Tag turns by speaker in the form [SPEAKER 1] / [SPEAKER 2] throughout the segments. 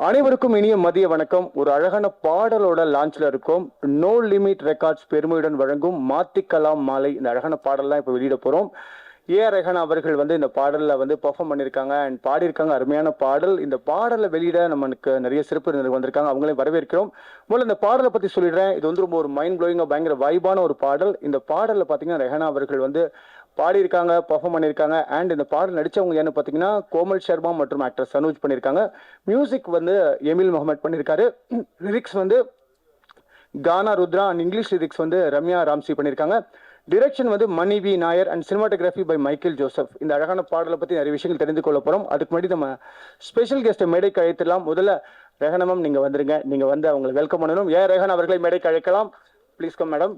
[SPEAKER 1] அனைவருக்கும் இனிய மதிய வணக்கம். ஒரு அழகான பாடலோட லான்ச்ல இருக்கும். நோ லிமிட் ரெக்கார்ட்ஸ் பெருமையுடன் வழங்கும் மாத்திக்கலாம் மாலை. இந்த அழகான பாடல்லாம் இப்போ வெளியிட போறோம். ரெஹானா அவர்கள் இந்த பாடல்ல பெர்ஃபார்ம் பண்ணியிருக்காங்க அண்ட் பாடியிருக்காங்க. அருமையான பாடல். இந்த பாடலை வெளியிட நமக்கு நிறைய சிறப்பு விருந்தினர்கள் வந்திருக்காங்க. அவங்களையும் வரவேற்கிறோம். முதல்ல இந்த பாடலை பத்தி சொல்லிடுறேன். இது ரொம்ப ஒரு மைண்ட் ப்ளோயிங்கா பயங்கர வைபான ஒரு பாடல். இந்த பாடல்ல பாத்தீங்கன்னா ரெஹானா அவர்கள் பாடியிருக்காங்க, பெர்ஃபார்ம் பண்ணியிருக்காங்க. அண்ட் இந்த பாடல் நடிச்சவங்க என்ன பார்த்தீங்கன்னா கோமல் சர்மா மற்றும் ஆக்டர் சனோஜ் பண்ணியிருக்காங்க. மியூசிக் எமில் முகமது பண்ணியிருக்காரு. Lyrics Gana Rudra and English lyrics Ramya Ramsi பண்ணியிருக்காங்க. Direction Mani V Nair and cinematography by Michael Joseph. இந்த அழகான பாடலை பற்றி நிறைய விஷயங்கள் தெரிந்து கொள்ள போகிறோம். அதுக்கு முன்னாடி நம்ம ஸ்பெஷல் கெஸ்ட்டை மேடைக்கு அழைத்துலாம். முதல்ல ரெஹானா மேம் நீங்கள் வந்துருங்க. நீங்கள் அவங்களை வெல்கம் பண்ணணும். ரெஹானா அவர்களை மேடைக்கு அழைக்கலாம். Please come madam.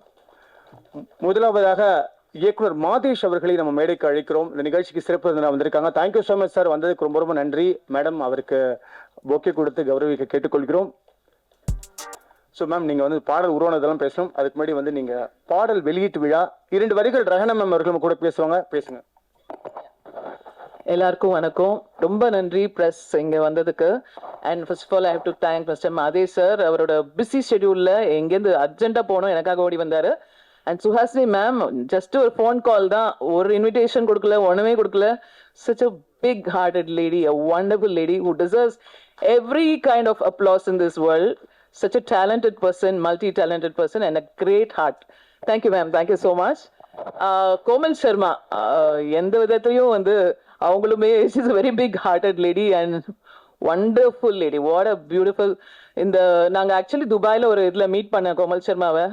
[SPEAKER 1] முதலாவதாக இயக்குனர் மாதேஷ் அவர்களை நம்ம மேடைக்கு அழைக்கிறோம். இந்த நிகழ்ச்சிக்கு சிறப்பு விருந்தினராக வந்திருக்காங்க. Thank you so much sir. வந்ததுக்கு ரொம்ப ரொம்ப நன்றி மேடம். அவருக்கு பொக்கே கொடுத்து கௌரவிக்க கேட்டுக்கொள்கிறோம். ஸோ மேம் நீங்கள் பாடல் உருவானதெல்லாம் பேசணும். அதுக்கு முன்னாடி நீங்கள் பாடல் வெளியீட்டு விழா 2 வரிகள் ரெஹானா மேம் அவர்கள் கூட பேசுவாங்க. பேசுங்க.
[SPEAKER 2] எல்லாருக்கும் வணக்கம். ரொம்ப நன்றி பிரஸ் இங்கே வந்ததுக்கு. And first of all I have to thank mister Madhesh sir. அவரோட பிஸி ஷெடியூலில் எங்கேருந்து அர்ஜென்ட்டாக போகணும் எனக்காக ஓடி வந்தார். அண்ட் சுஹாசினி மேம் ஜஸ்ட் ஒரு ஃபோன் கால் தான், ஒரு இன்விடேஷன் கொடுக்கல, ஒன்றுமே கொடுக்கல. such a big hearted lady, a wonderful lady who deserves every kind of applause in this world. Such a talented person, multi-talented person and a great heart. Thank you ma'am, thank you so much. Komal Sharma எந்த விதத்திலையும் அவங்களுமே she's a very big hearted lady and wonderful lady. What a beautiful. நாங்க actually துபாயில ஒரு இதுல meet பண்ண கோமல் சர்மாவை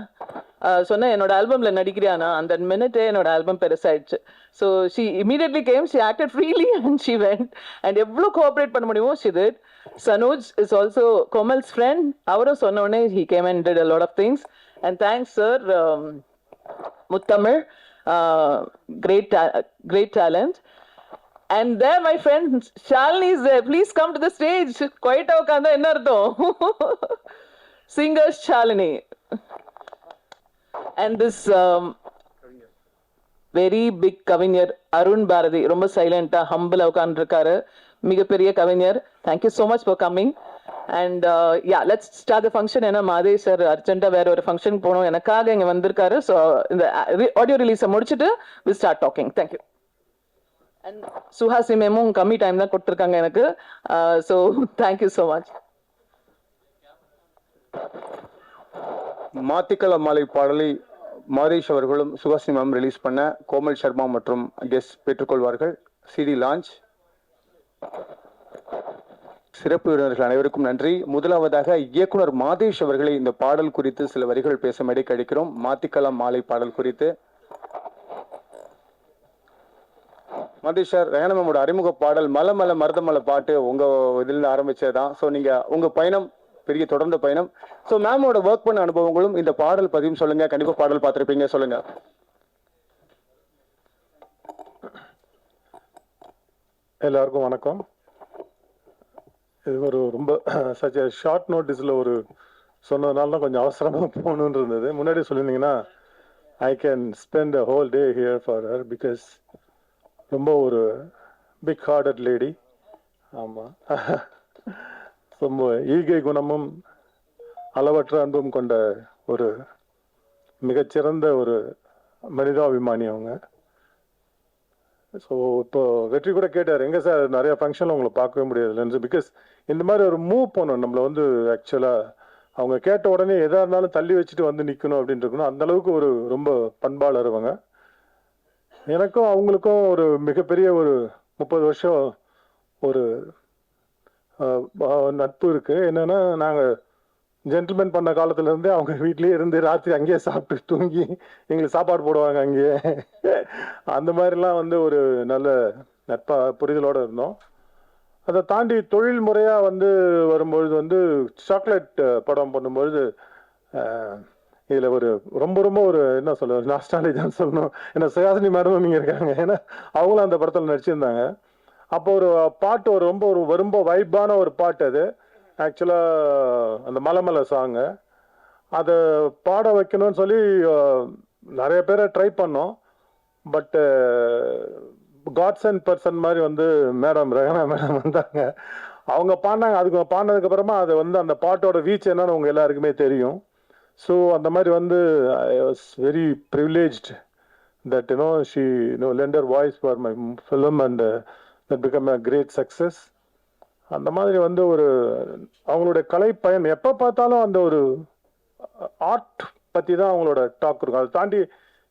[SPEAKER 2] சொன்ன என்னோட ஆல்பம்ல நடிக்கிறியானா அந்த மினிட்டே என்னோட ஆல்பம் பெருசாயிடுச்சு. So she immediately came, she acted freely and she went. And எவ்வளோ கோஆப்ரேட் பண்ண முடியுமோ she did. Sanoj is also Komal's friend. அவரும் சொன்ன உடனே he came and did a lot of things. And thanks sir. Muthamizh, great talent. And there my friend Shalini is there. Please come to the stage. Quite ukanda enna artham. Singer Shalini. And this very big kavinyar Arun Bharati, romba silent ah humble ukandirukkaru, miga periya kavinyar. Thank you so much for coming. And yeah, let's start the function. Ena Madesh sir urgent vera or function ponom enakaga inga vandirukkaru. So in the audio release mudichittu we start talking. Thank you. And Suhasi மேமும் கம்மி time தான் கொடுத்துருக்காங்க எனக்கு. So thank you so much.
[SPEAKER 1] மாத்திக்கல மாலை பாடலை மாதேஷ் அவர்களும் Suhasini ma'am release பண்ண கோமல் சர்மா மற்றும் கெஸ்ட் பெற்றுக்கொள்வார்கள். CD launch. சிறப்பு விருந்தினர்கள் அனைவருக்கும் நன்றி. முதலாவதாக இயக்குனர் மாதேஷ் அவர்களை இந்த பாடல் குறித்து சில வரிகள் பேச மேடைக்கு அழைக்கிறோம். மாத்திக்கலாம் மாலை பாடல் குறித்து மாதேஷ் சார், ரெஹானா மேமோட அறிமுக பாடல் மல மல மருதமலை பாட்டு உங்க இதிலிருந்து ஆரம்பிச்சதுதான். ஸோ நீங்க உங்க பயணம் பெரிய தொடர்ந்த பயணம். ஸோ மேமோட ஒர்க் பண்ண அனுபவங்களும் இந்த பாடல் பதிவும் சொல்லுங்க. கண்டிப்பா பாடல் பார்த்துருப்பீங்க, சொல்லுங்க.
[SPEAKER 3] எல்லாருக்கும் வணக்கம். இது ஒரு ரொம்ப சச் ஷார்ட் நோட்டீஸ்ல ஒரு சொன்னதுனால தான் கொஞ்சம் அவசரமா போகணுன்னு இருந்தது. முன்னாடி சொல்லியிருந்தீங்கன்னா I can spend a whole day here for her because ரொம்ப ஒரு பிக் ஹார்ட்டட் லேடி. ஆமாம், ரொம்ப ஈகை குணமும் அளவற்ற அன்பும் கொண்ட ஒரு மிகச்சிறந்த ஒரு மனிதாபிமானி அவங்க. ஸோ இப்போ வெற்றி கூட கேட்டார், எங்கே சார் நிறைய ஃபங்க்ஷனில் உங்களை பார்க்கவே முடியாதுல்லன்னு. பிகாஸ் இந்த மாதிரி ஒரு மூவ் பண்ணணும் நம்மளை ஆக்சுவலாக அவங்க கேட்ட உடனே எதாக இருந்தாலும் தள்ளி வச்சுட்டு நிற்கணும் அப்படின்னு இருக்கணும். அந்தளவுக்கு ஒரு ரொம்ப பண்பாளர் அவங்க. எனக்கும் அவங்களுக்கும் ஒரு மிகப்பெரிய ஒரு 30 வருஷம் ஒரு நட்பு இருக்கு. என்னன்னா நாங்கள் ஜென்டில்மேன் பண்ண காலத்துலேருந்தே அவங்க வீட்லேயே இருந்து ராத்திரி அங்கேயே சாப்பிட்டு தூங்கி எங்களுக்கு சாப்பாடு போடுவாங்க அங்கேயே. அந்த மாதிரிலாம் ஒரு நல்ல புரிதலோடு இருந்தோம். அதை தாண்டி தொழில் முறையாக வரும்பொழுது சாக்லேட் படம் பண்ணும்பொழுது இதில் ஒரு ரொம்ப ரொம்ப ஒரு என்ன சொல்ல நாஸ்டாலஜின்னு சொல்லணும். ஏன்னா சுஹாசினி மேடமும் இங்கே இருக்காங்க. ஏன்னா அவங்களும் அந்த படத்தில் நடிச்சிருந்தாங்க. அப்போ ஒரு பாட்டு ரொம்ப வைப்பான ஒரு பாட்டு. அது ஆக்சுவலாக அந்த மலமலை சாங்கு அதை பாட வைக்கணும்னு சொல்லி நிறைய பேரை ட்ரை பண்ணோம். பட்டு காட்ஸ் அண்ட் பர்சன் மாதிரி மேடம் ரெஹானா மேடம் வந்தாங்க. அவங்க பாடினாங்க. அதுக்கு பாடினதுக்கு அப்புறமா அது வந்து அந்த பாட்டோட ரீச் என்னன்னு உங்க எல்லாருக்குமே தெரியும். ஸோ அந்த மாதிரி வந்து I was very privileged that she lend her voice for my film and that become a great success. அந்த மாதிரி வந்து ஒரு அவங்களுடைய கலை பயன் எப்போ பார்த்தாலும் அந்த ஒரு ஆர்ட் பற்றி தான் அவங்களோட டாக் இருக்கும். அதை தாண்டி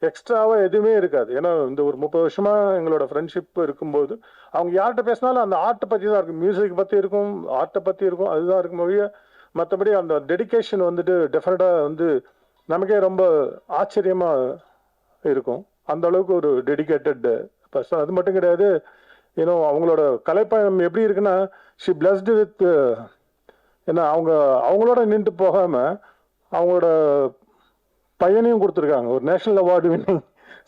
[SPEAKER 3] எக்ஸ்ட்ராவாக எதுவுமே இருக்காது. ஏன்னா இந்த ஒரு 30 வருஷமா எங்களோட ஃப்ரெண்ட்ஷிப் இருக்கும்போது அவங்க யார்கிட்ட பேசினாலும் அந்த ஆர்ட்டை பற்றி தான் இருக்கும், மியூசிக் பற்றி இருக்கும், ஆர்ட்டை பற்றி இருக்கும், அதுதான் இருக்கும் மொழிய. மற்றபடி அந்த டெடிகேஷன் வந்துட்டு டெஃபினட்டாக வந்து நமக்கே ரொம்ப ஆச்சரியமாக இருக்கும். அந்த அளவுக்கு ஒரு டெடிகேட்டட் பர்சன். அது மட்டும் கிடையாது, ஏன்னோ அவங்களோட கலைப்பயணம் எப்படி இருக்குன்னா, ஷி பிளஸ்டு வித், ஏன்னா அவங்களோட நின்று போகாமல் அவங்களோட பையனையும் கொடுத்துருக்காங்க. ஒரு நேஷனல் அவார்டு வின்னிங்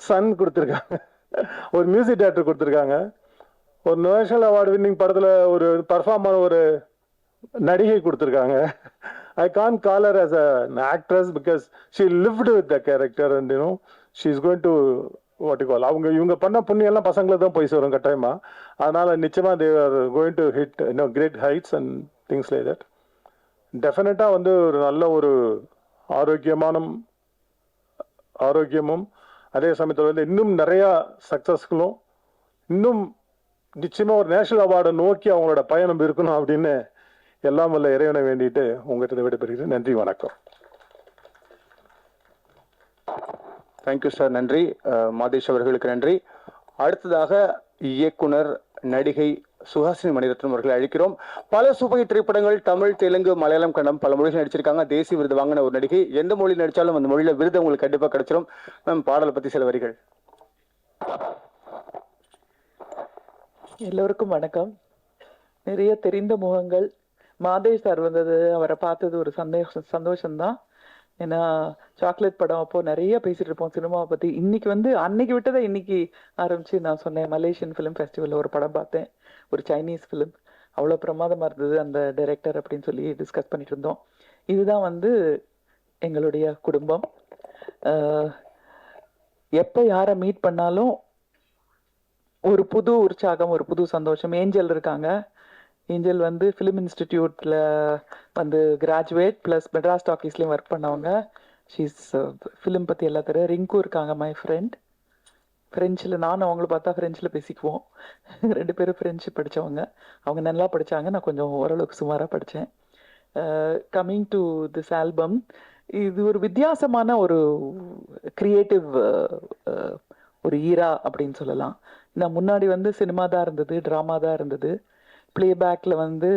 [SPEAKER 3] சன் கொடுத்துருக்காங்க, ஒரு மியூசிக் டைரக்டர் கொடுத்துருக்காங்க, ஒரு நேஷனல் அவார்டு வின்னிங் படத்தில் ஒரு பர்ஃபார்ம் பண்ண ஒரு நடிகை கொடுத்துருக்காங்க. I can't call her as an actress because she lived with the character and she's going to what you call, இவங்க பண்ண புண்ணியம் எல்லாம் பசங்களுக்கு தான் போய் சேரும் கட்டாயமா. அதனால நிச்சயமா they are going to hit great heights and things like that. டெஃபினட்டா வந்து ஒரு நல்ல ஒரு ஆரோக்கியமும் அதே சமயத்தில் வந்து இன்னும் நிறைய சக்சஸ்களும் இன்னும் நிச்சயமா ஒரு நேஷனல் அவார்டை நோக்கி அவங்களோட பயணம் இருக்கணும் அப்படின்னு எல்லாம் வல்ல இறைவனை வேண்டிட்டு உங்ககிட்ட விடைபெறுகிறேன். நன்றி, வணக்கம்.
[SPEAKER 1] தேங்க்யூ சார், நன்றி. மாதேஷ் அவர்களுக்கு நன்றி. அடுத்ததாக இயக்குனர் நடிகை சுஹாசினி மணிரத்னம் அவர்களை அழைக்கிறோம். பல சூப்பர் திரைப்படங்கள் தமிழ், தெலுங்கு, மலையாளம், கன்னடம் பல மொழிகள் நடிச்சிருக்காங்க. தேசிய விருது வாங்கின ஒரு நடிகை. எந்த மொழி நடிச்சாலும் அந்த மொழியில விருது உங்களுக்கு கண்டிப்பா கிடைச்சிடும். மேம், பாடலை பத்தி சில வரிகள்.
[SPEAKER 2] எல்லோருக்கும் வணக்கம். நிறைய தெரிந்த முகங்கள். மாதேஷ் சார் வந்தது, அவரை பார்த்தது ஒரு சந்தோஷம்தான். ஏன்னா சாக்லேட் படம் அப்போ நிறைய பேசிட்டு இருப்போம் சினிமாவை பத்தி. இன்னைக்கு வந்து அன்னைக்கு விட்டதை இன்னைக்கு ஆரம்பிச்சு நான் சொன்னேன். மலேசியன் ஃபிலிம் ஃபெஸ்டிவல்ல ஒரு படம் பார்த்தேன், ஒரு சைனீஸ் ஃபிலிம். அவ்வளோ பிரமாதமா இருந்தது அந்த டைரக்டர் அப்படின்னு சொல்லி டிஸ்கஸ் பண்ணிட்டு இருந்தோம். இதுதான் வந்து எங்களுடைய குடும்பம். எப்போ யாரை மீட் பண்ணாலும் ஒரு புது உற்சாகம், ஒரு புது சந்தோஷம். ஏஞ்சல் இருக்காங்க. ஏஞ்சல் வந்து ஃபிலிம் இன்ஸ்டிடியூட்ல வந்து கிராஜுவேட் ப்ளஸ் மெட்ராஸ் டாக்கீஸ்லேயும் ஒர்க் பண்ணவங்க. ஷீஸ் ஃபிலிம் பற்றி எல்லாம் தெரியும். ரிங்கு இருக்காங்க, மை ஃப்ரெண்ட். ஃப்ரெஞ்சில் நானும் அவங்கள பார்த்தா ஃப்ரெஞ்சில் பேசிக்குவோம். 2 பேரும் ஃப்ரெஞ்சு படித்தவங்க. அவங்க நல்லா படித்தாங்க, நான் கொஞ்சம் ஓரளவுக்கு சுமாராக படித்தேன். கம்மிங் டு திஸ் ஆல்பம், இது ஒரு வித்தியாசமான ஒரு கிரியேட்டிவ் ஒரு ஈரா அப்படின்னு சொல்லலாம். நான் முன்னாடி வந்து சினிமா தான் இருந்தது, ட்ராமா தான் இருந்தது. பிளேபேக்கில் வந்து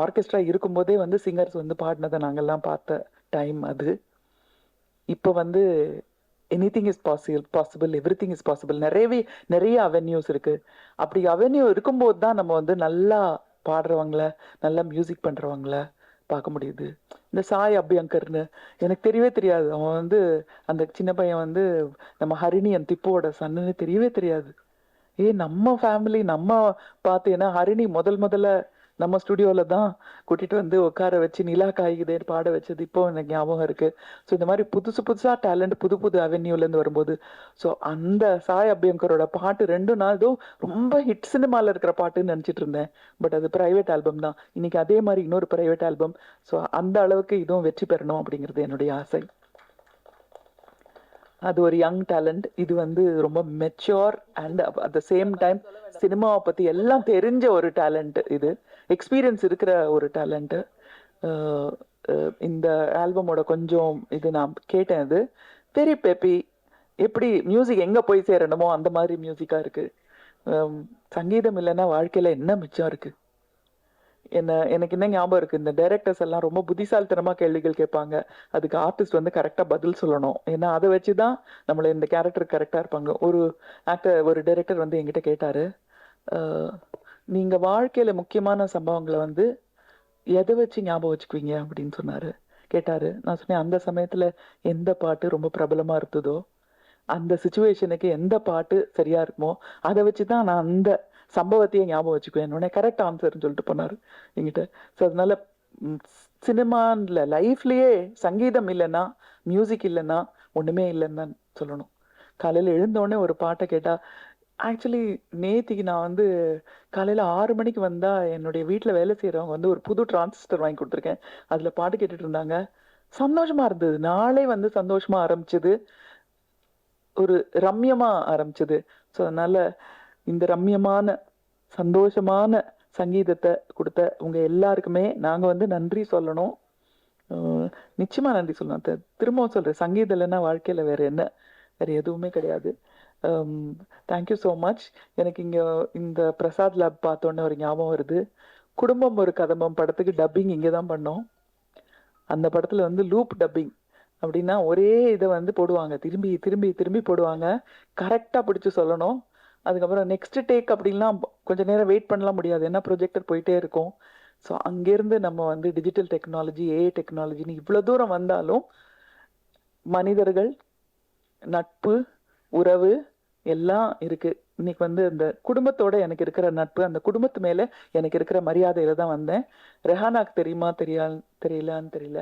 [SPEAKER 2] ஆர்கெஸ்ட்ரா இருக்கும்போதே வந்து சிங்கர்ஸ் வந்து பாடினதை நாங்கள்லாம் பார்த்த டைம் அது. இப்போ வந்து anything is possible, everything is possible. நிறைய அவென்யூஸ் இருக்கு. அப்படி அவென்யூ இருக்கும்போது தான் நம்ம வந்து நல்லா பாடுறவங்கள, நல்லா மியூசிக் பண்றவங்கள பார்க்க முடியுது. இந்த சாய் அபியங்கர்னு எனக்கு தெரியவே தெரியாது. அவன் வந்து அந்த சின்ன பையன் வந்து நம்ம ஹரிணி என் திப்போட சன்னுன்னு தெரியவே தெரியாது. நம்ம ஃபேமிலி நம்ம பார்த்து, ஏன்னா ஹரிணி முதல்ல நம்ம ஸ்டுடியோல தான் கூட்டிட்டு வந்து உட்கார வச்சு நிலா காய்குதேன்னு பாட வச்சது இப்போ எனக்கு ஞாபகம் இருக்கு. ஸோ இந்த மாதிரி புதுசா டேலண்ட் புது அவென்யூலேருந்து வரும்போது, ஸோ அந்த சாய் அபியங்கரோட பாட்டு 2 நாள் ரொம்ப ஹிட் சினிமாவில் இருக்கிற பாட்டுன்னு நினச்சிட்டு இருந்தேன். பட் அது பிரைவேட் ஆல்பம் தான். இன்னைக்கு அதே மாதிரி இன்னொரு பிரைவேட் ஆல்பம். ஸோ அந்த அளவுக்கு இதுவும் வெற்றி பெறணும் அப்படிங்கிறது என்னுடைய ஆசை. அது ஒரு யங் டேலண்ட். இது வந்து ரொம்ப mature and at the same time சினிமாவை பற்றி எல்லாம் தெரிஞ்ச ஒரு டேலண்ட். இது எக்ஸ்பீரியன்ஸ் இருக்கிற ஒரு டேலண்ட்டு. இந்த ஆல்பமோட கொஞ்சம் இது நான் கேட்டேன். இது வெரி பெப்பி. எப்படி மியூசிக் எங்கே போய் சேரணுமோ அந்த மாதிரி மியூசிக்காக இருக்குது. சங்கீதம் இல்லைன்னா வாழ்க்கையில் என்ன மிச்சம் இருக்குது? எனக்கு என்ன ஞாபகம் இருக்குது, இந்த டைரக்டர்ஸ் எல்லாம் ரொம்ப புத்திசாலித்தனமாக கேள்விகள் கேட்பாங்க. அதுக்கு ஆர்டிஸ்ட் வந்து கரெக்டாக பதில் சொல்லணும். ஏன்னா அதை வச்சு தான் நம்மளை இந்த கேரக்டருக்கு கரெக்டாக இருப்பாங்க. ஒரு டைரக்டர் வந்து என்கிட்ட கேட்டார், நீங்கள் வாழ்க்கையில் முக்கியமான சம்பவங்களை வந்து எதை வச்சு ஞாபகம் வச்சுக்குவீங்க அப்படின்னு சொன்னார். கேட்டார். நான் சொன்னேன், அந்த சமயத்தில் எந்த பாட்டு ரொம்ப பிரபலமாக இருந்ததோ, அந்த சுச்சுவேஷனுக்கு எந்த பாட்டு சரியாக இருக்குமோ அதை வச்சு தான் நான் அந்த சம்பவத்தையே ஞாபகம் வச்சுக்குவேன். உடனே கரெக்ட் ஆன்சர்ன்னு சொல்லிட்டு போனார் என்கிட்ட. ஸோ அதனால சினிமாவில் லைஃப்லேயே சங்கீதம் இல்லைன்னா, மியூசிக் இல்லைன்னா ஒன்றுமே இல்லைன்னு தான் சொல்லணும். காலையில் எழுந்தோடனே ஒரு பாட்டை கேட்டால்
[SPEAKER 4] ஆக்சுவலி நேத்திக்கு நான் வந்து காலையில் 6 மணிக்கு வந்தால் என்னுடைய வீட்டில் வேலை செய்கிறவங்க வந்து ஒரு புது டிரான்சிஸ்டர் வாங்கி கொடுத்துருக்கேன். அதில் பாட்டு கேட்டுட்டு இருந்தாங்க. சந்தோஷமாக இருந்தது. நாளே வந்து சந்தோஷமாக ஆரம்பிச்சது. ஒரு ரம்யமாக ஆரம்பிச்சது. ஸோ அதனால் இந்த ரம்யமான சந்தோஷமான சங்கீதத்தை கொடுத்த உங்கள் எல்லாருக்குமே நாங்கள் வந்து நன்றி சொல்லணும். நிச்சயமாக நன்றி சொல்லணும். திரும்பவும் சொல்கிறேன், சங்கீதம் இல்லைன்னா வாழ்க்கையில் வேறு என்ன, வேறு எதுவுமே கிடையாது. Thank you so much. எனக்கு இங்கே இந்த பிரசாத் லேப் பார்த்தோன்னே ஒரு ஞாபகம் வருது. குடும்பம் ஒரு கதம்பம் படத்துக்கு டப்பிங் இங்கே தான் பண்ணோம். அந்த படத்தில் வந்து லூப் டப்பிங் அப்படின்னா ஒரே இதை வந்து போடுவாங்க, திரும்பி திரும்பி திரும்பி போடுவாங்க. கரெக்டாக பிடிச்சி சொல்லணும். அதுக்கப்புறம் நெக்ஸ்ட் டேக் அப்படின்லாம் கொஞ்சம் நேரம் வெயிட் பண்ணலாம் முடியாது, ஏன்னா ப்ரொஜெக்டர் போயிட்டே இருக்கும். ஸோ அங்கேருந்து நம்ம வந்து டிஜிட்டல் டெக்னாலஜி, ஏஐ டெக்னாலஜின்னு இவ்வளோ தூரம் வந்தாலும் மனிதர்கள், நட்பு, உறவு எல்லாம் இருக்கு. இன்னைக்கு வந்து இந்த குடும்பத்தோட எனக்கு இருக்கிற நட்பு, அந்த குடும்பத்து மேல எனக்கு இருக்கிற மரியாதையில தான் வந்தேன். ரெஹானாக்கு தெரியுமா தெரியலான்னு தெரியல.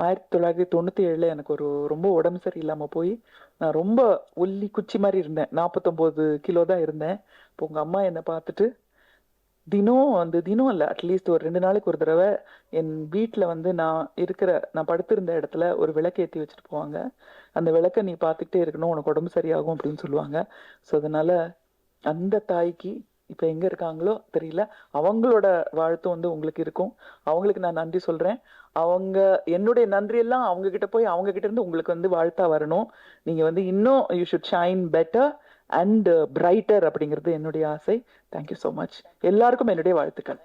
[SPEAKER 4] 1997 எனக்கு ஒரு ரொம்ப உடம்பு சரியில்லாம போய் நான் ரொம்ப ஒல்லி குச்சி மாதிரி இருந்தேன். 49 கிலோ தான் இருந்தேன். இப்போ உங்க அம்மா என்னை பார்த்துட்டு தினம் இல்லை, அட்லீஸ்ட் ஒரு 2 நாளைக்கு ஒரு தடவை என் வீட்டில் வந்து நான் படுத்திருந்த இடத்துல ஒரு விளக்கு ஏற்றி வச்சுட்டு போவாங்க. அந்த விளக்கை நீ பார்த்துக்கிட்டே இருக்கணும், உனக்கு உடம்பு சரியாகும் அப்படின்னு சொல்லுவாங்க. ஸோ அதனால அந்த தாய்க்கு இப்போ எங்கே இருக்காங்களோ தெரியல, அவங்களோட வாழ்த்து வந்து உங்களுக்கு இருக்கும். அவங்களுக்கு நான் நன்றி சொல்கிறேன். என்னுடைய நன்றியெல்லாம் அவங்க கிட்ட போய் அவங்க கிட்ட இருந்து உங்களுக்கு வந்து வாழ்த்தா வரணும். நீங்கள் வந்து இன்னும் you should shine better and brighter அப்படிங்கிறது என்னுடைய ஆசை. Thank you so much. எல்லாருக்கும் என்னுடைய வாழ்த்துக்கள்.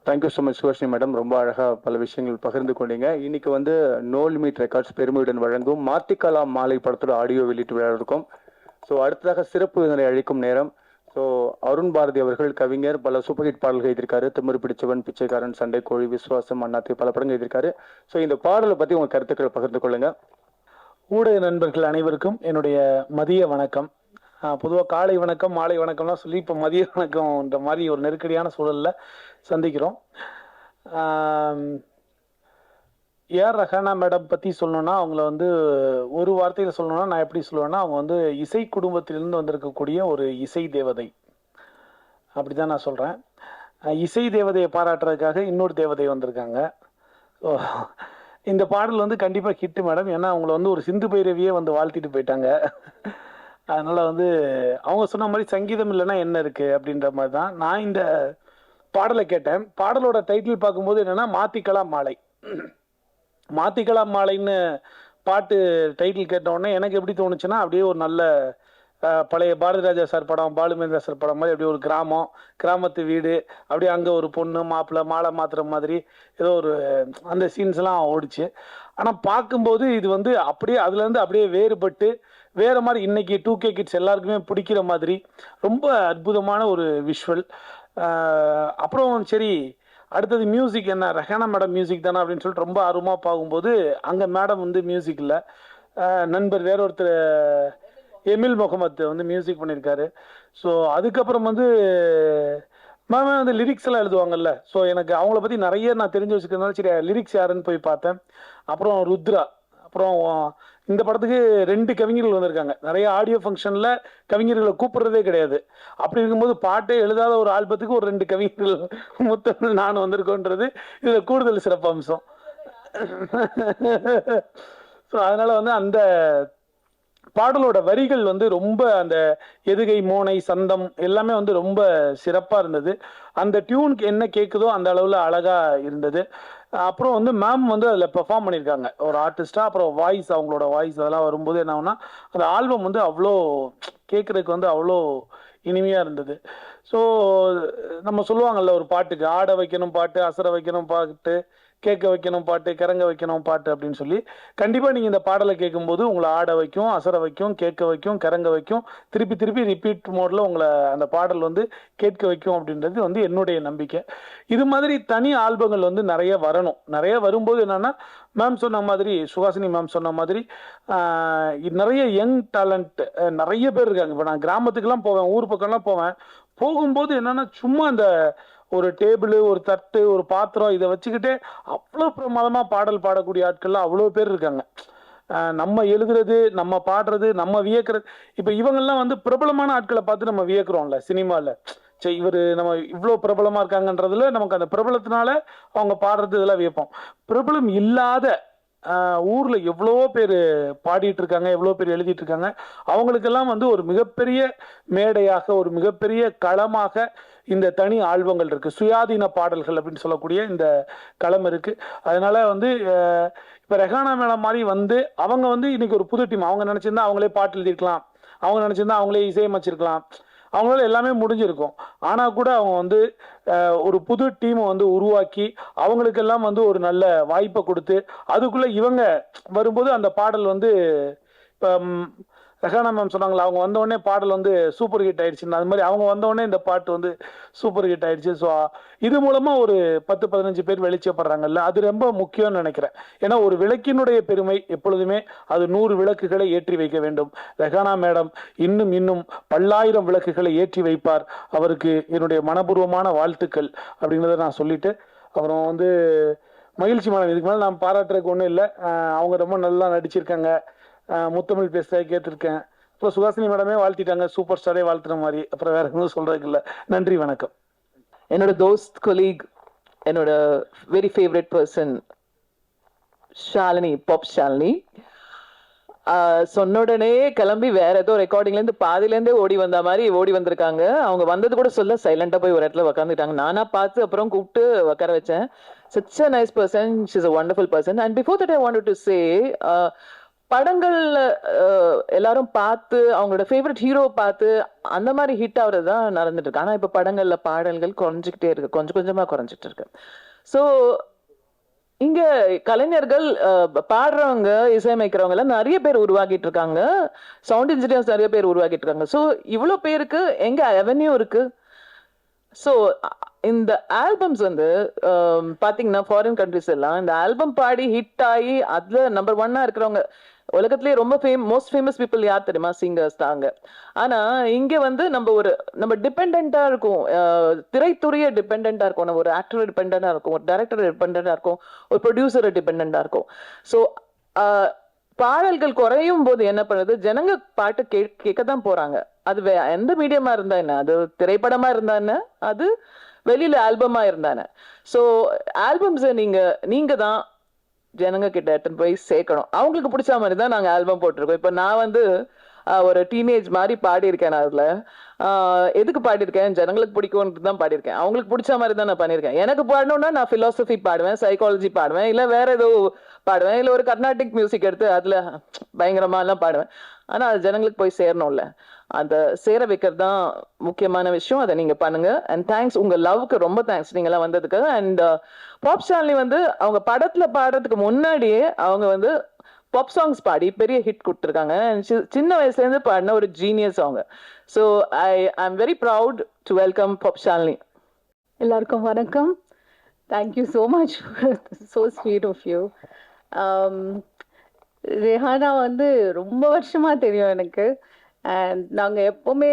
[SPEAKER 1] Thank you so much Suhasini madam. ரொம்ப அழகாக பல விஷயங்கள் பகிர்ந்து கொண்டீங்க. இன்னைக்கு வந்து நோ லிமிட் ரெக்கார்ட்ஸ் பெருமையுடன் வழங்கும் மாத்திக்கலாம் மாலை படத்தோட ஆடியோ வெளியிட்டு விழா இருக்கும். ஸோ அடுத்ததாக சிறப்பு விருந்தினரை அழைக்கும் நேரம். ஸோ அருண் பாரதி அவர்கள் கவிஞர், பல சூப்பர் ஹிட் பாடல்கள் எழுதியிருக்காரு. திமிரு பிடிச்சவன், பிச்சைக்காரன், சண்டை கோழி, விசுவாசம், அண்ணாத்தி, பல படங்கள் எழுதியிருக்காரு. ஸோ இந்த பாடலை பற்றி உங்கள் கருத்துக்களை பகிர்ந்து கொள்ளுங்க.
[SPEAKER 5] ஊடக நண்பர்கள் அனைவருக்கும் என்னுடைய மதிய வணக்கம். பொதுவாக காலை வணக்கம், மாலை வணக்கம்லாம் சொல்லி இப்போ மதிய வணக்கம்ன்ற மாதிரி ஒரு நெருக்கடியான சூழலில் சந்திக்கிறோம். ஏஆர் ரஹானா மேடம் பற்றி சொல்லணும்னா, அவங்கள வந்து ஒரு வார்த்தையில் சொல்லணும்னா நான் எப்படி சொல்லுவேன்னா, அவங்க வந்து இசை குடும்பத்திலிருந்து வந்திருக்கக்கூடிய ஒரு இசை தேவதை, அப்படி தான் நான் சொல்கிறேன். இசை தேவதையை பாராட்டுறதுக்காக இன்னொரு தேவதை வந்திருக்காங்க. இந்த பாடல் வந்து கண்டிப்பாக ஹிட்டு மேடம். ஏன்னா அவங்கள வந்து ஒரு சிந்து பைரவியே வந்து வாழ்த்திட்டு போயிட்டாங்க. அதனால் வந்து அவங்க சொன்ன மாதிரி சங்கீதம் இல்லைன்னா என்ன இருக்குது அப்படின்ற மாதிரி தான் நான் இந்த பாடலை கேட்டேன். பாடலோட டைட்டில் பார்க்கும்போது என்னென்னா மாத்திக்கலாம் மாலை. மாத்திக்கலாம் மாலைன்னு பாட்டு டைட்டில் கேட்டவுடனே எனக்கு எப்படி தோணுச்சுன்னா, அப்படியே ஒரு நல்ல பழைய பாரதி ராஜா சார் படம், பாலுமேந்திரா சார் படம் மாதிரி அப்படியே ஒரு கிராமத்து வீடு, அப்படியே அங்கே ஒரு பொண்ணு மாப்பிள்ளை மாலை மாத்துற மாதிரி ஏதோ ஒரு அந்த சீன்ஸ்லாம் ஓடிச்சு. ஆனால் பார்க்கும்போது இது வந்து அப்படியே அதுலேருந்து அப்படியே வேறுபட்டு வேறு மாதிரி இன்னைக்கு 2K கிட்ஸ் எல்லாருக்குமே பிடிக்கிற மாதிரி ரொம்ப அற்புதமான ஒரு விஷுவல். அப்புறம் சரி, அடுத்தது மியூசிக் என்ன, ரெஹானா மேடம் மியூசிக் தானே அப்படின்னு சொல்லிட்டு ரொம்ப ஆர்வமாக பார்க்கும்போது அங்கே மேடம் வந்து மியூசிக் இல்லை, நண்பர் வேற ஒருத்தர் எமில் முகமது வந்து மியூசிக் பண்ணியிருக்காரு. ஸோ அதுக்கப்புறம் வந்து மேம் வந்து லிரிக்ஸ் எல்லாம் எழுதுவாங்கல்ல. ஸோ எனக்கு அவங்கள பற்றி நிறைய நான் தெரிஞ்சு வச்சுக்கிறதுனால சரி லிரிக்ஸ் யாருன்னு போய் பார்த்தேன். அப்புறம் ருத்ரா, அப்புறம் இந்த படத்துக்கு 2 கவிஞர்கள் வந்திருக்காங்க. நிறைய ஆடியோ ஃபங்க்ஷனில் கவிஞர்களை கூப்பிடுறதே கிடையாது. அப்படி இருக்கும்போது பாட்டே எழுதாத ஒரு ஆல்பத்துக்கு ஒரு 2 கவிஞர்கள் மொத்தம் நான் வந்திருக்கோன்றது இதில் கூடுதல் சிறப்பம்சம். ஸோ அதனால் வந்து அந்த பாடலோட வரிகள் வந்து ரொம்ப அந்த எதுகை, மோனை, சந்தம் எல்லாமே வந்து ரொம்ப சிறப்பாக இருந்தது. அந்த டியூனுக்கு என்ன கேட்குதோ அந்த அளவில் அழகாக இருந்தது. அப்புறம் வந்து மேம் வந்து அதில் பெர்ஃபார்ம் பண்ணியிருக்காங்க ஒரு ஆர்டிஸ்டாக. அப்புறம் வாய்ஸ், அவங்களோட வாய்ஸ் அதெல்லாம் வரும்போது என்ன ஆகுனா அந்த ஆல்பம் வந்து அவ்வளோ கேட்குறதுக்கு வந்து அவ்வளோ இனிமையாக இருந்தது. ஸோ நம்ம சொல்லுவாங்கல்ல, ஒரு பாட்டுக்கு ஆட வைக்கணும் பாட்டு, அசர வைக்கணும் பாட்டு, கேட்க வைக்கணும் பாட்டு, கிறங்க வைக்கணும் பாட்டு அப்படின்னு சொல்லி கண்டிப்பாக நீங்கள் இந்த பாடலை கேட்கும்போது உங்களை ஆட வைக்கும், அசர வைக்கும், கேட்க வைக்கும், கிறங்க வைக்கும், திருப்பி திருப்பி ரிப்பீட் மோடில் உங்களை அந்த பாடல் வந்து கேட்க வைக்கும் அப்படின்றது வந்து என்னுடைய நம்பிக்கை. இது மாதிரி தனி ஆல்பங்கள் வந்து நிறைய வரணும். நிறைய வரும்போது என்னென்னா மேம் சொன்ன மாதிரி, சுஹாசினி மேம் சொன்ன மாதிரி நிறைய யங் டேலண்ட் நிறைய பேர் இருக்காங்க. இப்போ நான் கிராமத்துக்கெல்லாம் போவேன், ஊர் பக்கம்லாம் போகும்போது என்னென்னா சும்மா அந்த ஒரு டேபிள், ஒரு தட்டு, ஒரு பாத்திரம் இதை வச்சுக்கிட்டே அவ்வளோ பிரமாதமாக பாடல் பாடக்கூடிய ஆட்கள்லாம் அவ்வளோ பேர் இருக்காங்க. நம்ம எழுதுறது, நம்ம பாடுறது, நம்ம வியக்கிறது. இப்போ இவங்கெல்லாம் வந்து பிரபலமான ஆட்களை பார்த்து நம்ம வியக்கிறோம்ல சினிமாவில். சரி, இவர் நம்ம இவ்வளோ பிரபலமாக இருக்காங்கன்றதுல நமக்கு அந்த பிரபலத்தினால அவங்க பாடுறது இதெல்லாம் வியப்போம். பிரபலம் இல்லாத ஊரில் எவ்வளோ பேர் பாடிட்டு இருக்காங்க, எவ்வளோ பேர் எழுதிட்டு இருக்காங்க. அவங்களுக்கெல்லாம் வந்து ஒரு மிகப்பெரிய மேடையாக, ஒரு மிகப்பெரிய களமாக இந்த தனி ஆல்பங்கள் இருக்குது. சுயாதீன பாடல்கள் அப்படின்னு சொல்லக்கூடிய இந்த களம் இருக்குது. அதனால வந்து இப்போ ரெஹானா மேடம் மாதிரி வந்து அவங்க வந்து இன்னைக்கு ஒரு புது டீம். அவங்க நினச்சிருந்தா அவங்களே பாட்டு எழுதிருக்கலாம், அவங்க நினச்சிருந்தா அவங்களே இசையமைச்சிருக்கலாம், அவங்களால எல்லாமே முடிஞ்சிருக்கும். ஆனால் கூட அவங்க வந்து ஒரு புது டீமை வந்து உருவாக்கி அவங்களுக்கெல்லாம் வந்து ஒரு நல்ல வாய்ப்பை கொடுத்து அதுக்குள்ளே இவங்க வரும்போது அந்த பாடல் வந்து இப்போ ரெஹானா மேம் சொன்னாங்களா, அவங்க வந்தோடனே பாடல் வந்து சூப்பர் ஹிட் ஆயிடுச்சுன்னு. அது மாதிரி அவங்க வந்தோடனே இந்த பாட்டு வந்து சூப்பர் ஹிட் ஆயிடுச்சு. ஸோ இது மூலமாக ஒரு 10-15 பேர் வெளிச்சப்படுறாங்கல்ல, அது ரொம்ப முக்கியம்னு நினைக்கிறேன். ஏன்னா ஒரு விளக்கினுடைய பெருமை எப்பொழுதுமே அது 100 விளக்குகளை ஏற்றி வைக்க வேண்டும். ரெஹானா மேடம் இன்னும் இன்னும் பல்லாயிரம் விளக்குகளை ஏற்றி வைப்பார். அவருக்கு என்னுடைய மனப்பூர்வமான வாழ்த்துக்கள் அப்படிங்கிறத நான் சொல்லிட்டு, அப்புறம் வந்து மகிழ்ச்சி மேடம், இதுக்கு மேலே நான் பாராட்டுறதுக்கு ஒன்றும் இல்லை. அவங்க ரொம்ப நல்லா நடிச்சிருக்காங்க. முத்தமிழ் பேச கேட்டிருக்கேன். அப்புறம் சுஹாசினி மேடமே வாழ்த்திட்டாங்க, சூப்பர் ஸ்டாரே வாழ்த்துற மாதிரி. அப்புறம் வேற எதுவும் சொல்றதுக்கு இல்லை. நன்றி, வணக்கம்.
[SPEAKER 2] என்னோட தோஸ்த் கொலீக், என்னோட very favourite person Shalini, Pop Shalini. சொன்ன உடனே கிளம்பி வேற ஏதோ ரெக்கார்டிங்லேருந்து பாதியிலேருந்தே ஓடி வந்த மாதிரி ஓடி வந்திருக்காங்க. அவங்க வந்தது கூட சொல்ல சைலண்டா போய் ஒரு இடத்துல உட்காந்துட்டாங்க. நானா பார்த்து அப்புறம் கூப்பிட்டு உட்கார வச்சேன். such a nice person, she's a wonderful person. And before that I wanted to say, படங்கள்ல எல்லாரும் பார்த்து அவங்களோட ஃபேவரட் ஹீரோ பார்த்து அந்த மாதிரி ஹிட் ஆகுறது தான் நடந்துட்டு இருக்கு. ஆனால் இப்போ படங்கள்ல பாடல்கள் குறைஞ்சிக்கிட்டே இருக்கு, கொஞ்சம் கொஞ்சமா குறைஞ்சிட்டு இருக்கு. ஸோ இங்க கலைஞர்கள், பாடுறவங்க, இசையமைக்கிறவங்க எல்லாம் நிறைய பேர் உருவாக்கிட்டு இருக்காங்க. சவுண்ட் இன்ஜினியர்ஸ் நிறைய பேர் உருவாக்கிட்டு இருக்காங்க. ஸோ இவ்வளோ பேருக்கு எங்க அவென்யூ இருக்கு. ஸோ இந்த ஆல்பம்ஸ் வந்து பாத்தீங்கன்னா ஃபாரின் கண்ட்ரிஸ் எல்லாம் இந்த ஆல்பம் பாடி ஹிட் ஆகி அதுல நம்பர் 1 இருக்கிறவங்க உலகத்திலேயே ரொம்ப மோஸ்ட் ஃபேமஸ் பீப்புள் யார் தெரியுமா? சிங்கர்ஸ் தாங்க. ஆனா இங்க வந்து நம்ம டிபெண்டா இருக்கும், திரைத்துறையை டிபெண்டா இருக்கும், நம்ம ஒரு ஆக்டர் டிபெண்டா இருக்கும், ஒரு டைரக்டர் டிபெண்டா இருக்கும், ஒரு ப்ரொடியூசரை டிபெண்டா இருக்கும். ஸோ பாடல்கள் குறையும் போது என்ன பண்ணுது, ஜனங்க பாட்டு கேட்கத்தான் போறாங்க. அது எந்த மீடியமா இருந்தா என்ன, அது திரைப்படமா இருந்தா என்ன, அது வெளியில ஆல்பமா இருந்தானே. ஸோ ஆல்பம்ஸை நீங்க தான் ஜனங்க கிட்ட எடுத்துன்னு போய் சேர்க்கணும். அவங்களுக்கு பிடிச்ச மாதிரி தான் நாங்கள் ஆல்பம் போட்டிருக்கோம். இப்போ நான் வந்து ஒரு டீனேஜ் மாதிரி பாடியிருக்கேன். நான் அதில் எதுக்கு பாடியிருக்கேன், ஜனங்களுக்கு பிடிக்கும்ன்றது தான் பாடியிருக்கேன். அவங்களுக்கு பிடிச்ச மாதிரி தான் நான் பண்ணியிருக்கேன். எனக்கு பாடணும்னா நான் ஃபிலாசபி பாடுவேன், சைக்காலஜி பாடுவேன், இல்லை வேற ஏதோ பாடுவேன், இல்லை ஒரு கர்நாடிக் மியூசிக் எடுத்து அதில் பயங்கரமாலாம் பாடுவேன். ஆனால் அது ஜனங்களுக்கு போய் சேரணும்ல, அந்த சேர வைக்கிறது தான் முக்கியமான விஷயம். அதை நீங்க பண்ணுங்க. அண்ட் தேங்க்ஸ், உங்க லவ்க்கு ரொம்ப தேங்க்ஸ் நீங்களாம் வந்ததுக்கு. அண்ட் பாப் ஷாலினி வந்து அவங்க படத்துல பாடுறதுக்கு முன்னாடியே அவங்க வந்து பாப் சாங்ஸ் பாடி பெரிய ஹிட் கொடுத்துருக்காங்க. சின்ன வயசுல இருந்து பாடின ஒரு ஜீனியஸ் அவங்க. So I am very proud to welcome Pop Shalini.
[SPEAKER 6] எல்லாருக்கும் வணக்கம். Thank you so much, so sweet of you. Rehana வந்து ரொம்ப வருஷமா தெரியும் எனக்கு. அண்ட் நாங்கள் எப்போவுமே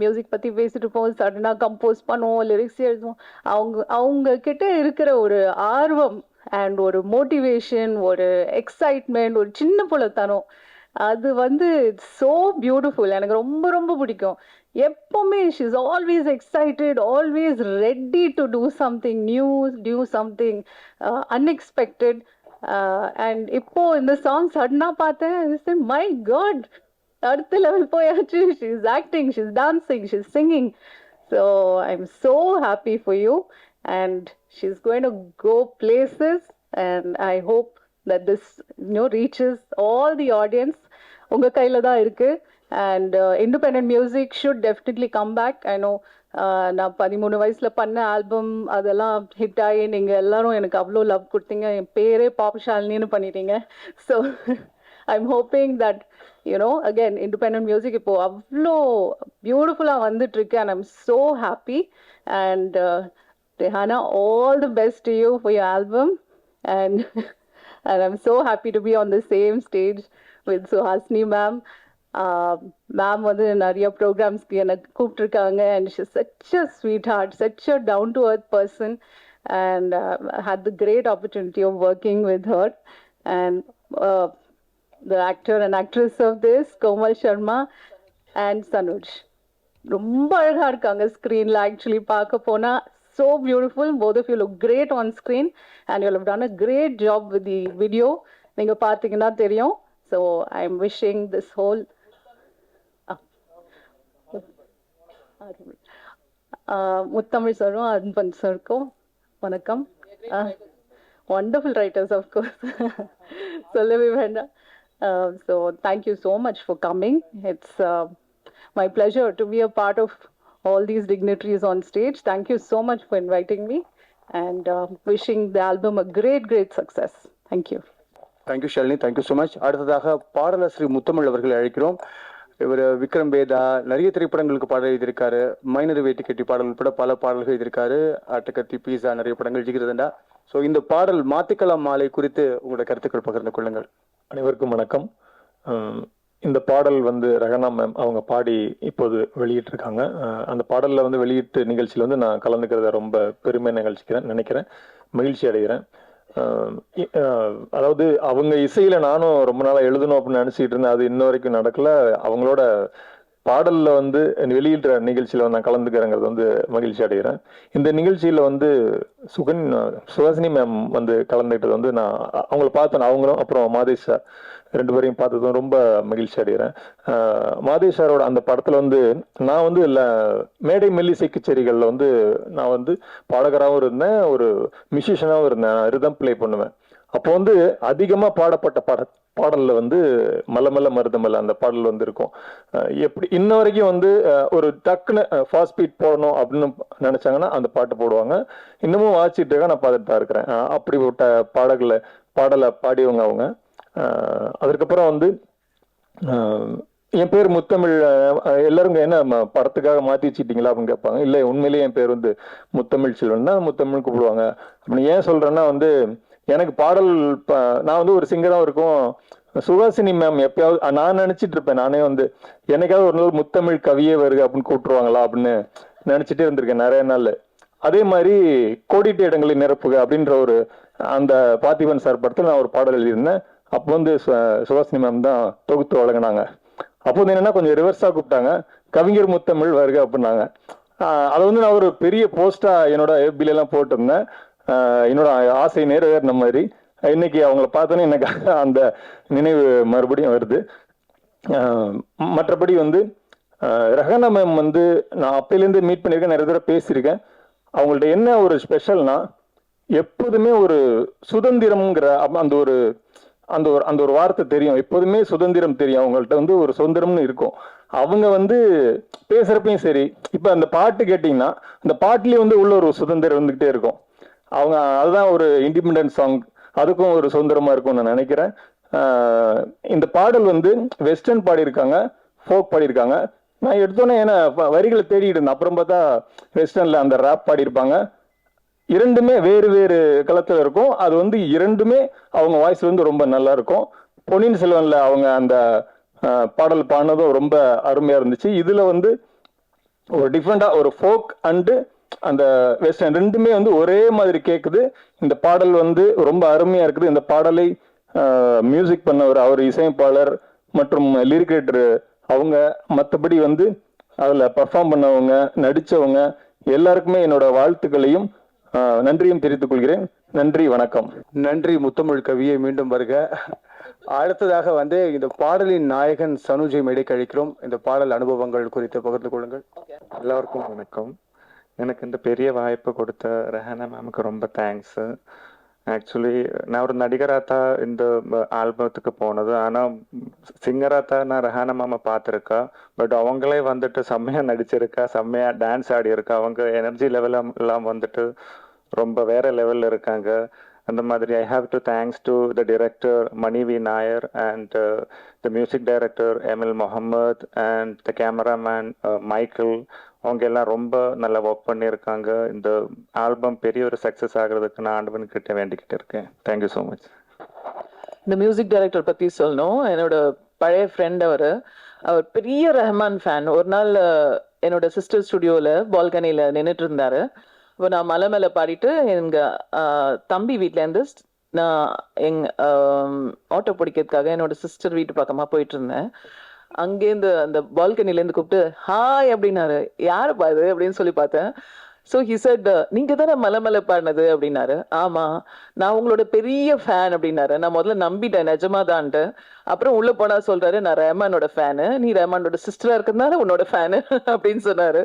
[SPEAKER 6] மியூசிக் பற்றி பேசிட்டு இருப்போம், சடனாக கம்போஸ் பண்ணுவோம், லிரிக்ஸ் எழுதுவோம். அவங்க கிட்ட இருக்கிற ஒரு ஆர்வம் அண்ட் ஒரு மோட்டிவேஷன், ஒரு எக்ஸைட்மெண்ட், ஒரு சின்ன புலத்தனம், அது வந்து இட்ஸ் ஸோ பியூட்டிஃபுல். எனக்கு ரொம்ப ரொம்ப பிடிக்கும். எப்போவுமே she is always excited, always ready to do something new, something unexpected. And இப்போ இந்த சாங் சடனாக பார்த்தேன், மை காட், அடுத்த லெவல் போயாச்சு. She is acting, she is dancing, she is singing. So I am so happy for you and she is going to go places and I hope that this reaches all the audience. உங்கள் கையில் தான் இருக்குது. And independent music should definitely come back. I know நான் 13 வயசில் பண்ண album அதெல்லாம் hit ஆகி நீங்கள் எல்லாரும் எனக்கு அவ்வளோ லவ் கொடுத்தீங்க. என் பேரே பாப் ஷாலினின்னு பண்ணிட்டீங்க. So I am hoping that again independent music இப்போ அவ்வளோ பியூட்டிஃபுல்லாக வந்துட்டு இருக்கு. and I'm so happy. and Rehana, all the best to you for your album. and I'm so happy to be on the same stage with Suhasini ma'am. Ma'am வந்து நிறைய ப்ரோக்ராம்ஸ்க்கு எனக்கு கூப்பிட்டுருக்காங்க. and she's such a sweetheart, such a down to earth person. and I had the great opportunity of working with her. and the actor and actress of this, Komal Sharma and Sanuj. ரொம்ப அழகா இருக்காங்க ஸ்க்ரீன்ல. Actually பார்க்க போனா so beautiful. Both of you look great on screen and you have done a great job with the video. நீங்க பார்த்தீங்கன்னா தெரியும். So I am wishing this whole முத்தமிழ் சாரும் அன்பன் சாருக்கும் வணக்கம். Wonderful writers, of course. சொல்லவே வேண்டாம். So thank you so much for coming. It's my pleasure to be a part of all these dignitaries on stage. Thank you so much for inviting me and wishing the album a great success. Thank you.
[SPEAKER 1] Thank you Shalini, thank you so much. அடுத்ததாக பாடலாசிரியர் முத்தமிழ் அவர்களை அழைக்கிறோம். இவர் விக்ரம் வேதா நிறைய திரைப்படங்களுக்கு பாடல் எழுதியிருக்காரு. Minor வேட்டி கட்டி பாடல் உட்பட பல பாடல்கள் எழுதியிருக்காரு. ஆட்டுக்கத்தி, பீஸா, நிறைய படங்கள் ஜிகிரதண்டா. ஸோ இந்த பாடல் மாத்திக்கலாம் மாலை குறித்து உங்களோட கருத்துக்கள் பகிர்ந்து கொள்ளுங்கள்.
[SPEAKER 3] அனைவருக்கும் வணக்கம். இந்த பாடல் ரஹனா மேம் அவங்க பாடி இப்போது வெளியிட்டிருக்காங்க. அந்த பாடலில் வெளியீட்டு நிகழ்ச்சியில் நான் கலந்துக்கிறத ரொம்ப பெருமை நினைக்கிறேன், மகிழ்ச்சி அடைகிறேன். அதாவது அவங்க இசையில நானும் ரொம்ப நாளா எழுதணும் அப்படின்னு நினைச்சிட்டு இருந்தேன். அது இன்ன வரைக்கும் நடக்கல. அவங்களோட பாடல்ல வெளியிடுற நிகழ்ச்சியில நான் கலந்துக்கிறேங்கிறது மகிழ்ச்சி அடைகிறேன். இந்த நிகழ்ச்சியில சுஹாசினி மேம் கலந்துக்கிட்டது நான் அவங்கள பார்த்தேன். அவங்களும் அப்புறம் மாதேஷ் சார் ரெண்டு பேரையும் பார்த்ததும் ரொம்ப மகிழ்ச்சி அடைகிறேன். மாதேஷ் சாரோட அந்த படத்துல நான் மேடை மெல்லிசை கச்சேரிகள்ல நான் பாடகராகவும் இருந்தேன், ஒரு மியூசிஷியனாகவும் இருந்தேன். நான் ரிதம் பிளே பண்ணுவேன். அப்போ அதிகமா பாடப்பட்ட பாடல்ல மல்ல மல்ல மருதமல்ல அந்த பாடல் இருக்கும். எப்படி இன்ன வரைக்கும் ஒரு டக்குன்னு ஃபாஸ்ட் பீட் போடணும் அப்படின்னு நினைச்சாங்கன்னா அந்த பாட்டு போடுவாங்க. இன்னமும் வாசிட்டு இருக்க நான் பார்த்துட்டு தான் இருக்கிறேன். அப்படிப்பட்ட பாடலை பாடியவங்க அவங்க. அதுக்கப்புறம் என் பேர் முத்தமிழ். எல்லாரும் என்ன படத்துக்காக மாத்தி வச்சுட்டீங்களா அப்படின்னு கேட்பாங்க. இல்லை, உண்மையிலேயே என் பேர் முத்தமிழ் செல்வன் தான். முத்தமிழ் கூப்பிடுவாங்க. அப்படின்னு ஏன் சொல்றேன்னா எனக்கு பாடல் நான் ஒரு சிங்கராகவும் இருக்கும். சுஹாசினி மேம் எப்பயாவது நான் நினைச்சிட்டு இருப்பேன், நானே என்னைக்காவது ஒரு நாள் முத்தமிழ் கவியே வருக அப்படின்னு கூப்பிட்டுருவாங்களா அப்படின்னு நினைச்சிட்டே இருந்திருக்கேன் நிறைய நாள். அதே மாதிரி கோடிட்ட இடங்களை நிரப்புக அப்படின்ற ஒரு அந்த பார்த்திபன் சார் படத்தில் நான் ஒரு பாடல் எழுதியிருந்தேன். அப்போ சுஹாசினி மேம் தான் தொகுத்து வழங்கினாங்க. அப்போ என்னன்னா கொஞ்சம் ரிவர்ஸா கூப்பிட்டாங்க, கவிஞர் முத்தமிழ் வருக அப்படின்னாங்க. அதை நான் ஒரு பெரிய போஸ்டா என்னோட FB எல்லாம் போட்டிருந்தேன். என்னோட ஆசை நிறைவேறின மாதிரி இன்னைக்கு அவங்கள பார்த்தோன்னே எனக்கு அந்த நினைவு மறுபடியும் வருது. மற்றபடி ரஹனா மேம் நான் அப்பையிலேருந்து மீட் பண்ணியிருக்கேன், நிறைய தடவை பேசியிருக்கேன். அவங்கள்ட்ட என்ன ஒரு ஸ்பெஷல்னா எப்போதுமே ஒரு சுதந்திரம்ங்கிற அந்த ஒரு வார்த்தை தெரியும். எப்போதுமே சுதந்திரம் தெரியும் அவங்கள்ட்ட. ஒரு சுதந்திரம்னு இருக்கும். அவங்க பேசுறப்பையும் சரி. இப்ப அந்த பாட்டு கேட்டீங்கன்னா அந்த பாட்டுலயே உள்ள ஒரு சுதந்திரம் இருந்துகிட்டே இருக்கும். அவங்க அதுதான் ஒரு இண்டிபெண்டன்ட் சாங். அதுக்கும் ஒரு சுதந்திரமா இருக்கும்னு நான் நினைக்கிறேன். இந்த பாடல் வெஸ்டர்ன் பாடியிருக்காங்க, ஃபோக் பாடியிருக்காங்க. நான் எடுத்தோன்னே ஏன்னா வரிகளை தேடிட்டு இருந்தேன். அப்புறம் பார்த்தா வெஸ்டர்ன்ல அந்த ரேப் பாடியிருப்பாங்க. இரண்டுமே வேறு வேறு களத்துல இருக்கும். அது இரண்டுமே அவங்க வாய்ஸ் ரொம்ப நல்லா இருக்கும். பொன்னியின் செல்வன்ல அவங்க அந்த பாடல் பாடினதும் ரொம்ப அருமையா இருந்துச்சு. இதுல ஒரு டிஃப்ரெண்டா ஒரு ஃபோக் அண்டு அந்த வெஸ்டர்ன் ரெண்டுமே ஒரே மாதிரி கேட்குது. இந்த பாடல் ரொம்ப அருமையா இருக்குது. இந்த பாடலை மியூசிக் பண்ணவர், அவர் இசையமைப்பாளர் மற்றும் லிரிக் ரைட்டர் அவங்க. மற்றபடி அதுல பர்ஃபார்ம் பண்ணவங்க, நடிச்சவங்க எல்லாருக்குமே என்னோட வாழ்த்துக்களையும் நன்றியும் தெரிவித்துக் கொள்கிறேன். நன்றி, வணக்கம்.
[SPEAKER 1] நன்றி முத்தமிழ் கவியை, மீண்டும் வருக. அடுத்ததாக இந்த பாடலின் நாயகன் சனுஜை மேடைக்கு அழைக்கிறோம். இந்த பாடல் அனுபவங்கள் குறித்து பகிர்ந்து கொள்ளுங்கள்.
[SPEAKER 7] எல்லாருக்கும் வணக்கம். எனக்கு இந்த பெரிய வாய்ப்பு கொடுத்த ரெஹானா மேமுக்கு ரொம்ப தேங்க்ஸ். ஆக்சுவலி நான் ஒரு நடிகராக தான் இந்த ஆல்பத்துக்கு போனது. ஆனால் சிங்கராக தான் நான் ரெஹானா மேமை பார்த்துருக்கா. பட் அவங்களே செம்மையாக நடிச்சிருக்கா, செம்மையாக டான்ஸ் ஆடி இருக்கா. அவங்க எனர்ஜி லெவலாம் ரொம்ப வேற லெவலில் இருக்காங்க. அந்த மாதிரி I have to thanks to the director Manivi Nair and the music director Emil Mohammed and the cameraman Michael. அவங்க எல்லாம் ரொம்ப நல்லா ஒர்க் பண்ணியிருக்காங்க. இந்த ஆல்பம் பெரிய ஒரு சக்ஸஸ் ஆகிறதுக்கு நான் ஆண்டவன் கிட்ட வேண்டிக்கிட்டு இருக்கேன். Thank you so much.
[SPEAKER 2] இந்த மியூசிக் டைரக்டர் பற்றி சொல்லணும். என்னோட பழைய ஃப்ரெண்ட் அவர் பெரிய ரஹ்மான் ஃபேன். ஒரு நாள் என்னோட சிஸ்டர் ஸ்டுடியோவில் பால்கனியில் நின்றுட்டு இருந்தார். இப்போ நான் மலை மேலே பாடிட்டு எங்கள் தம்பி வீட்டிலேருந்து நான் ஆட்டோ பிடிக்கிறதுக்காக என்னோட சிஸ்டர் வீட்டு பக்கமா போயிட்டு இருந்தேன். அங்கேருந்து அந்த பால்கனிலேருந்து கூப்பிட்டு ஹாய் அப்படின்னாரு. யாருப்பா இது அப்படின்னு சொல்லி பார்த்தேன். ஸோ ஹி செட் நீங்க தானே மலை பாடினது அப்படின்னாரு. ஆமா, நான் உங்களோட பெரிய ஃபேன் அப்படின்னாரு. நான் முதல்ல நம்பிட்டேன் நிஜமாதான்ட்டு. அப்புறம் உள்ள போனா சொல்றாரு, நான் ரஹ்மானோட ஃபேனு, நீ ரஹ்மானோட சிஸ்டரா இருக்கிறதுனால உன்னோட ஃபேனு அப்படின்னு சொன்னாரு.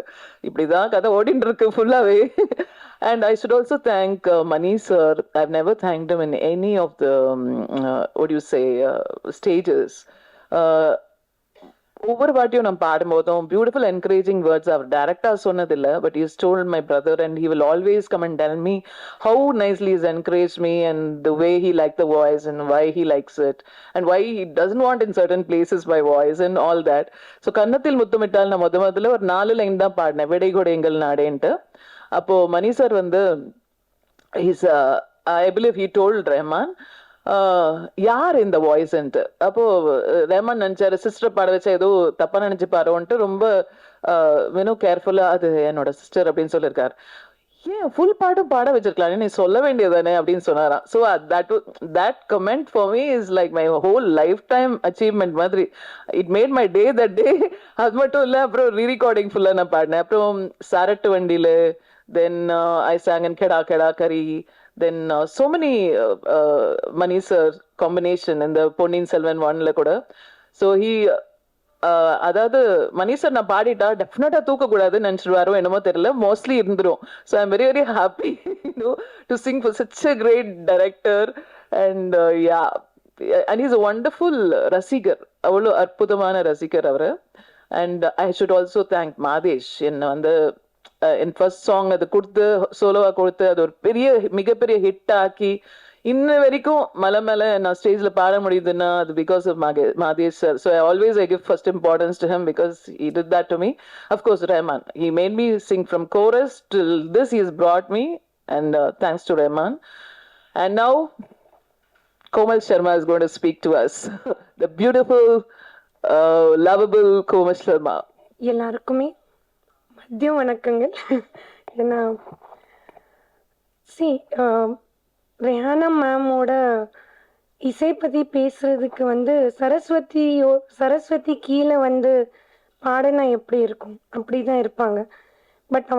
[SPEAKER 2] இப்படிதான் கதை ஓடிட்டு இருக்கு ஃபுல்லாவே. And I should also thank Mani sir. I've never thanked him in any of the what do you say stages. ஒவ்வொரு வாட்டியும் நான் பாடும்போதும் பியூட்டிஃபுல் என்கரேஜிங் வேர்ட்ஸ் அவர் டைரக்டா சொன்னதில்லை, but is told my brother and he will always come and tell me how nicely is encourage me and the way he like the voice and why he likes it and why he doesn't want in certain places by voice and all that. So கன்னத்தில் முத்தமிட்டால் நான் முதல்ல ஒரு 4 line தான் பாடினேன், விடைகொடை எங்கள் நாடேன்ட்டு. அப்போ மணி sir வந்து I believe he told Rahman யார் இந்த வாய்ஸ்ன்ட்டு. அப்போ ரஹ்மான் நினைச்சாரு சிஸ்டர் பாட வச்சா ஏதோ தப்பா நினைச்சு பாருன்ட்டு ரொம்ப வேணும் கேர்ஃபுல்லா அது என்னோட சிஸ்டர் அப்படின்னு சொல்லியிருக்காரு. ஏன் ஃபுல் பாட்டும் பாட வச்சிருக்கலாம், நீ சொல்ல வேண்டியதானே அப்படின்னு சொன்னாராம். So that comment for me is like my whole life time achievement மாதிரி. It made my day that day. அது மட்டும் இல்லை, அப்புறம் ரீரெக்கார்டிங் ஃபுல்லாக நான் பாடினேன். அப்புறம் சாரட்டு வண்டியில், தென் ஐ சாங் இன் கெடா கெடா கரி, then so many Mani sir combination in the Ponniyin Selvan 1ல கூட. So he அதாவது மணி சார் நான் பாடிட்டா டெஃபினட்டா தூக்க கூடாதுன்னு நினைச்சிருவாரோ என்னமோ தெரியல, மோஸ்ட்லி இருந்துரும். So I am very very happy to sing for such a great director and yeah and is a wonderful ரசிகர், அவ்வளோ அற்புதமான ரசிகர் அவர். And I should also thank Madhesh. என்னை வந்து என் ஃபர்ஸ்ட் சாங் அது கொடுத்து சோலோவா கொடுத்து அது ஒரு மிகப்பெரிய ஹிட் ஆக்கி இன்ன வரைக்கும் மலை நான் ஸ்டேஜ்ல பாட முடியுதுன்னா அது because of Madhesh sir. So I always I give first importance to him because he did that to me. Of course Rahman, he made me sing from chorus till this, he has brought me, and thanks to Rahman. And now Komal Sharma is going to speak to us. The beautiful lovable Komal Sharma.
[SPEAKER 8] எல்லாருக்குமே மதிய வணக்கங்கள். ஏன்னா ரெஹானா மேமோட இசை பற்றி பேசுறதுக்கு வந்து சரஸ்வதி கீழே வந்து பாடினா எப்படி இருக்கும் அப்படி தான் இருப்பாங்க. பட்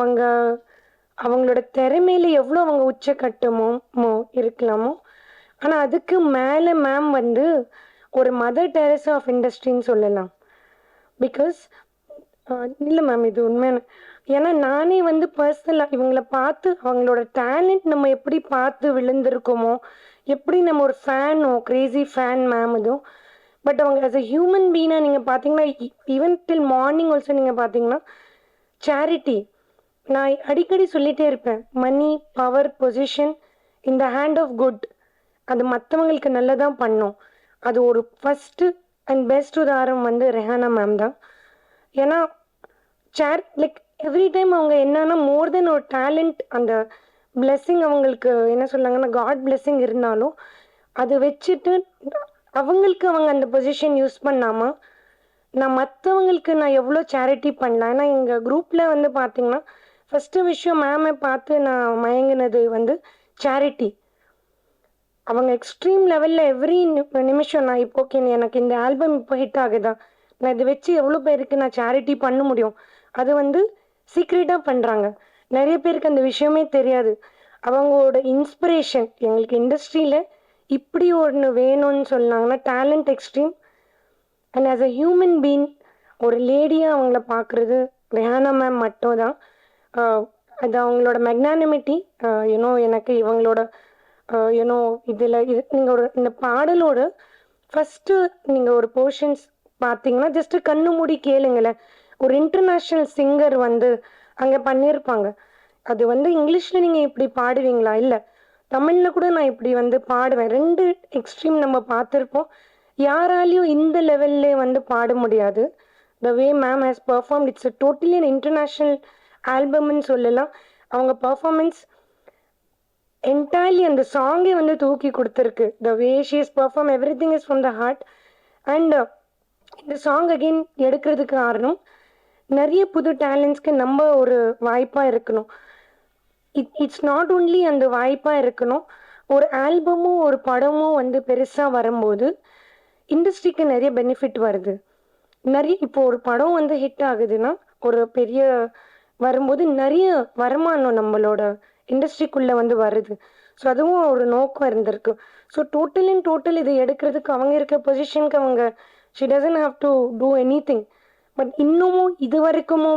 [SPEAKER 8] அவங்களோட திறமையில எவ்வளோ அவங்க உச்சக்கட்டமோ இருக்கலாமோ, ஆனால் அதுக்கு மேலே மேம் வந்து ஒரு மதர் டெரேசா ஆஃப் இண்டஸ்ட்ரின்னு சொல்லலாம். பிகாஸ் இல்லை மேம், இது உண்மையான. ஏன்னா நானே வந்து பர்சனலாக இவங்கள பார்த்து அவங்களோட டேலண்ட் நம்ம எப்படி பார்த்து விழுந்திருக்கோமோ, எப்படி நம்ம ஒரு ஃபேனோ க்ரேசி ஃபேன் மேம் இதுவும். பட் அவங்க ஆஸ் அ ஹியூமன் பீனாக நீங்கள் பார்த்தீங்கன்னா ஈவன் டில் மார்னிங் ஆல்சோ நீங்கள் பார்த்தீங்கன்னா சேரிட்டி, நான் அடிக்கடி சொல்லிகிட்டே இருப்பேன், money power position in the hand of good, அது மற்றவங்களுக்கு நல்லதான் பண்ணும். அது ஒரு ஃபஸ்ட்டு அண்ட் பெஸ்ட் உதாரணம் வந்து ரெஹானா மேம் தான். ஏன்னா லைக் எவ்ரி டைம் அவங்க என்னன்னா மோர் தென் ஒரு டேலண்ட், அந்த பிளெஸ்ஸிங் அவங்களுக்கு என்ன சொல்கிறாங்கன்னா காட் பிளெஸ்ஸிங் இருந்தாலும் அதை வச்சுட்டு அவங்க அந்த பொசிஷன் யூஸ் பண்ணாமல் நான் மற்றவங்களுக்கு நான் எவ்வளோ சேரிட்டி பண்ணலாம். ஏன்னா எங்கள் குரூப்பில் வந்து பார்த்திங்கன்னா ஃபஸ்ட்டு விஷயம் மேமை பார்த்து நான் மயங்கினது வந்து சேரிட்டி. அவங்க எக்ஸ்ட்ரீம் லெவலில் எவ்ரி நிமிஷம் நான் இப்போ ஓகே எனக்கு இந்த ஆல்பம் இப்போ ஹிட் ஆகுதா, நான் இதை வச்சு எவ்வளோ பேருக்கு நான் சேரிட்டி பண்ண முடியும், அது வந்து சீக்ரெட்டாக பண்ணுறாங்க. நிறைய பேருக்கு அந்த விஷயமே தெரியாது. அவங்களோட இன்ஸ்பிரேஷன் எங்களுக்கு இண்டஸ்ட்ரியில் இப்படி ஒன்று வேணும்னு சொன்னாங்கன்னா talent extreme. And as a human being ஒரு லேடியாக அவங்கள பார்க்குறது ரெஹானா மேம் மட்டும் தான். அது அவங்களோட மெக்னானிமிட்டி எனக்கு இவங்களோட இதில் நீங்கள் இந்த பாடலோட ஃபஸ்ட்டு நீங்கள் ஒரு போர்ஷன்ஸ் பார்த்தீங்கன்னா ஜஸ்ட்டு கண்ணு மூடி கேளுங்களேன், ஒரு இன்டர்நேஷ்னல் சிங்கர் வந்து அங்கே பண்ணியிருப்பாங்க. அது வந்து இங்கிலீஷில் நீங்கள் இப்படி பாடுவீங்களா, இல்லை தமிழில் கூட நான் இப்படி வந்து பாடுவேன். 2 எக்ஸ்ட்ரீம் நம்ம பார்த்துருப்போம். யாராலையும் இந்த லெவல்லே வந்து பாட முடியாது. The way ma'am has perform, it's a totally an international ஆல்பம்னு சொல்லலாம். அவங்க பர்ஃபார்மன்ஸ் என்டையர்லி அந்த சாங்கே வந்து தூக்கி கொடுத்துருக்கு. The way she is perform everything is from the heart. And இந்த சாங் அகெயின் எடுக்கிறதுக்கு காரணம் நிறைய புது டேலண்ட்ஸ்க்கு நம்ம ஒரு வாய்ப்பாக இருக்கணும். இட்ஸ் நாட் ஓன்லி அந்த வாய்ப்பாக இருக்கணும், ஒரு ஆல்பமும் ஒரு படமும் வந்து பெருசாக வரும்போது இண்டஸ்ட்ரிக்கு நிறைய பெனிஃபிட் வருது. நிறைய இப்போ ஒரு படம் வந்து ஹிட் ஆகுதுன்னா ஒரு பெரிய வரும்போது நிறைய வருமானம் நம்மளோட இண்டஸ்ட்ரிக்குள்ளே வந்து வருது. ஸோ அதுவும் ஒரு நோக்கம் இருந்திருக்கு. ஸோ டோட்டல் இதை எடுக்கிறதுக்கு அவங்க இருக்க பொசிஷனுக்கு அவங்க she doesn't have to do anything. But இன்னமும் இது வரைக்குமோ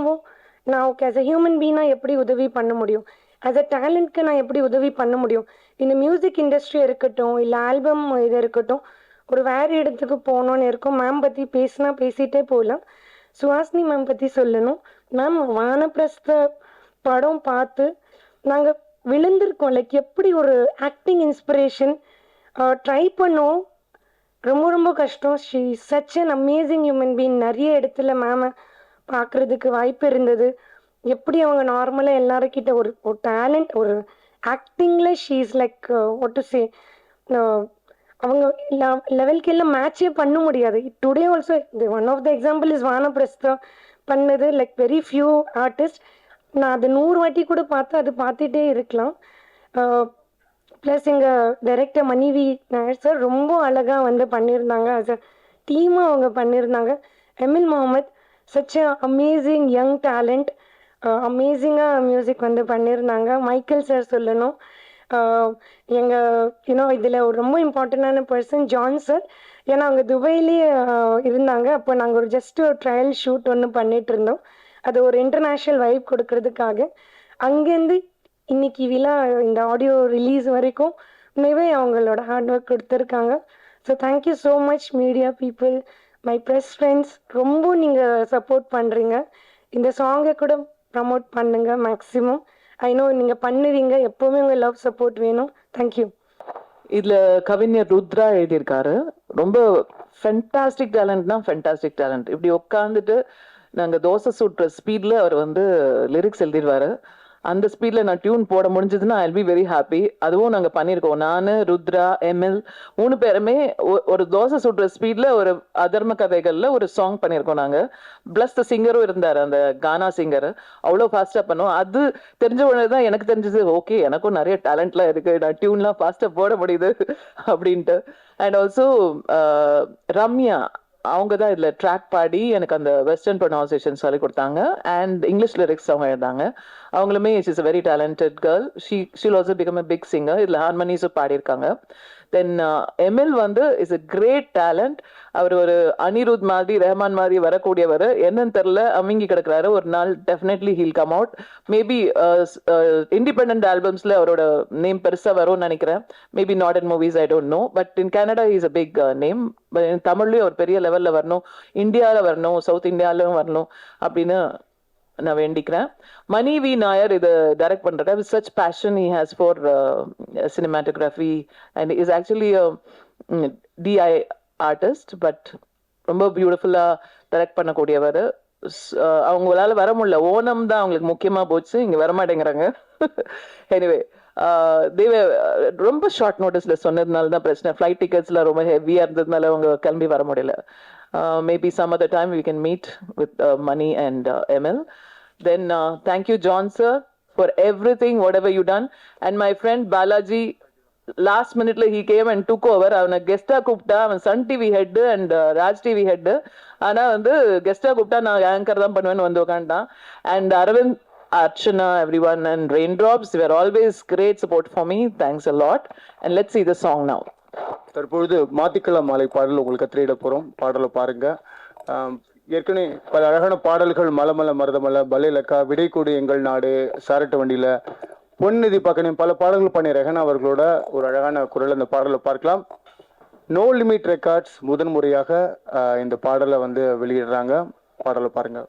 [SPEAKER 8] நான் ஓகே ஆஸ் அ ஹியூமன் பீனாக எப்படி உதவி பண்ண முடியும், ஆஸ் அ டேலண்ட்க்கு நான் எப்படி உதவி பண்ண முடியும், இந்த மியூசிக் இண்டஸ்ட்ரி இருக்கட்டும் இல்லை ஆல்பம் இது இருக்கட்டும், ஒரு வேறு இடத்துக்கு போகணுன்னு இருக்கும். மேம் பற்றி பேசிகிட்டே போகலாம். சுஹாசினி மேம் பற்றி சொல்லணும். மேம் வானப்பிரஸ்த படம் பார்த்து நாங்கள் விழுந்திருக்கோம். லைக் எப்படி ஒரு ஆக்டிங் இன்ஸ்பிரேஷன் ட்ரை பண்ணோம். ரொம்ப ரொம்ப கஷ்டம். She such an amazing human being. நிறைய இடத்துல மேமை பார்க்குறதுக்கு வாய்ப்பு இருந்தது. எப்படி அவங்க நார்மலாக எல்லாருக்கிட்ட ஒரு டேலண்ட் ஒரு ஆக்டிங்கில் she is like what to say, அவங்க லெவலுக்கு எல்லாம் மேட்சே பண்ண முடியாது. Today also one of the example is Vanaprastha பண்ணது. லைக் வெரி ஃபியூ ஆர்டிஸ்ட் நான் அது 100 வாட்டி கூட பார்த்து அது பார்த்துட்டே இருக்கலாம். ப்ளஸ் எங்கள் டைரக்டர் மணிவி நாயர் சார் ரொம்ப அழகாக வந்து பண்ணியிருந்தாங்க. ஆஸ் அ டீமாக அவங்க பண்ணியிருந்தாங்க. Emil Mohammed such a amazing young talent, அமேசிங்காக மியூசிக் வந்து பண்ணியிருந்தாங்க. மைக்கேல் சார் சொல்லணும். எங்கள் இதில் ஒரு ரொம்ப இம்பார்ட்டண்டான பர்சன் ஜான் சார். ஏன்னா அவங்க துபாயிலேயே இருந்தாங்க. அப்போ நாங்கள் ஒரு ஜஸ்ட் ஒரு ட்ரையல் ஷூட் ஒன்று பண்ணிட்டு இருந்தோம். அது ஒரு இன்டர்நேஷ்னல் வைப் கொடுக்கறதுக்காக. அங்கேருந்து இன்னைக்கு விழா இந்த ஆடியோ ரிலீஸ் வரைக்கும் உண்மையே அவங்களோட ஹார்ட் ஒர்க் கொடுத்துருக்காங்க. So thank you so much media people, my press friends. ரொம்ப நீங்கள் சப்போர்ட் பண்ணுறீங்க. இந்த சாங்கை கூட ப்ரமோட் பண்ணுங்க மேக்ஸிமம். ஐ நோ நீங்கள் பண்ணுவீங்க. எப்போவுமே உங்கள் லவ் சப்போர்ட் வேணும். தேங்க்யூ.
[SPEAKER 2] இதுல கவிஞர் ருத்ரா எழுதியிருக்காரு. ரொம்ப ஃபென்டாஸ்டிக் டேலண்ட்னா ஃபென்டாஸ்டிக் டேலண்ட். இப்படி உட்காந்துட்டு நாங்க தோசை சுட்டுற ஸ்பீட்ல அவர் வந்து லிரிக்ஸ் எழுதிடுவாரு. அந்த ஸ்பீட்ல நான் டியூன் போட முடிஞ்சதுன்னா I will be very happy. அதுவும் நாங்க பண்ணியிருக்கோம். நான், ருத்ரா, எம்எல் 3 பேருமே ஒரு தோசை சுடுற ஸ்பீட்ல ஒரு அதர்ம கதைகள்ல ஒரு சாங் பண்ணியிருக்கோம் நாங்க. பிளஸ் த சிங்கரும் இருந்தாரு, அந்த கானா சிங்கர். அவ்வளோ ஃபாஸ்டா பண்ணோம். அது தெரிஞ்ச உடனே தான் எனக்கு தெரிஞ்சது, ஓகே எனக்கும் நிறைய டேலண்ட்லாம் இருக்கு, நான் டியூன்லாம் ஃபாஸ்டா போட முடியுது அப்படின்ட்டு. அண்ட் ஆல்சோ ரம்யா, அவங்க தான் இதில் ட்ராக் பாடி எனக்கு அந்த வெஸ்டர்ன் ப்ரொனவுன்சியேஷன் சொல்லி கொடுத்தாங்க. அண்ட் இங்கிலீஷ் லிரிக்ஸ் அவங்க எழுதாங்க. அவங்களுமே she is a very talented girl. She'll also become a big singer. இதில் ஹார்மனிஸும் பாடியிருக்காங்க. தென் எமில் வந்து இஸ் அ கிரேட் டேலண்ட். அவர் ஒரு அனிருத் மாதிரி, ரஹ்மான் மாதிரி வரக்கூடியவர். என்னன்னு தெரியல, அமிங்கி கிடக்குறாரு. ஒரு நாள் definitely he'll come out. Maybe independent ஆல்பம்ஸ்ல அவரோட நேம் பெருசா வரும்னு நினைக்கிறேன். Maybe not in movies, I don't know. But in Canada is a big name. தமிழ்லயும் அவர் பெரிய லெவல்ல வரணும், இந்தியாவில் வரணும், சவுத் இந்தியாவிலும் வரணும் அப்படின்னு நான் வேண்டிக்கிறேன். மணி வி நாயர் இதை டைரக்ட் பண்றாரு. With such passion he has for cinematography and is actually DI artist. But ரொம்ப பியூட்டிஃபுல்லா டைரக்ட் பண்ணக்கூடியவர். அவங்களால வர முடியல, ஓணம் தான் அவங்களுக்கு முக்கியமா போச்சு, இங்க வரமாட்டேங்கிறாங்க. எனிவே ரொம்ப ஷார்ட் நோட்டீஸ்ல சொன்னதுனால தான் பிரச்சனை. ஃபிளைட் டிக்கெட்ஸ்ல ரொம்ப ஹெவியா இருந்ததுனால அவங்க கிளம்பி வர முடியல. Maybe some other time we can meet with Mani and Emil. Then thank you John sir for everything whatever you done. And my friend Balaji, last minute he came and took over. அவனை கெஸ்டா கூப்பிட்டா. அவன் Sun TV head and Raj TV head. ஆனா வந்து கெஸ்டா கூப்பிட்டா நான் anchor தான் பண்ணுவேன்னு வந்து உட்காந்துட்டான். And Aravind, Archana, everyone, and Raindrops, they were always great support for me. Thanks a lot. And let's see the song now.
[SPEAKER 1] தற்பொழுது மாத்திக்கலாம் மாலை பாடல் உங்களுக்கு திரையிட போறோம். பாடலை பாருங்க. ஏற்கனவே பல அழகான பாடல்கள் மலமல மருதமல, பலேலக்கா, விடை கூடு எங்கள் நாடு, சாரட்டு வண்டியில, பொன்னிதி பக்கனே பல பாடல்கள் பண்ணி ரெஹனா அவர்களோட ஒரு அழகான குரல் அந்த பாடலை பார்க்கலாம். நோ லிமிட் ரெக்கார்ட்ஸ் முதன் முறையாக இந்த பாடலை வந்து வெளியிடுறாங்க. பாடலை பாருங்க.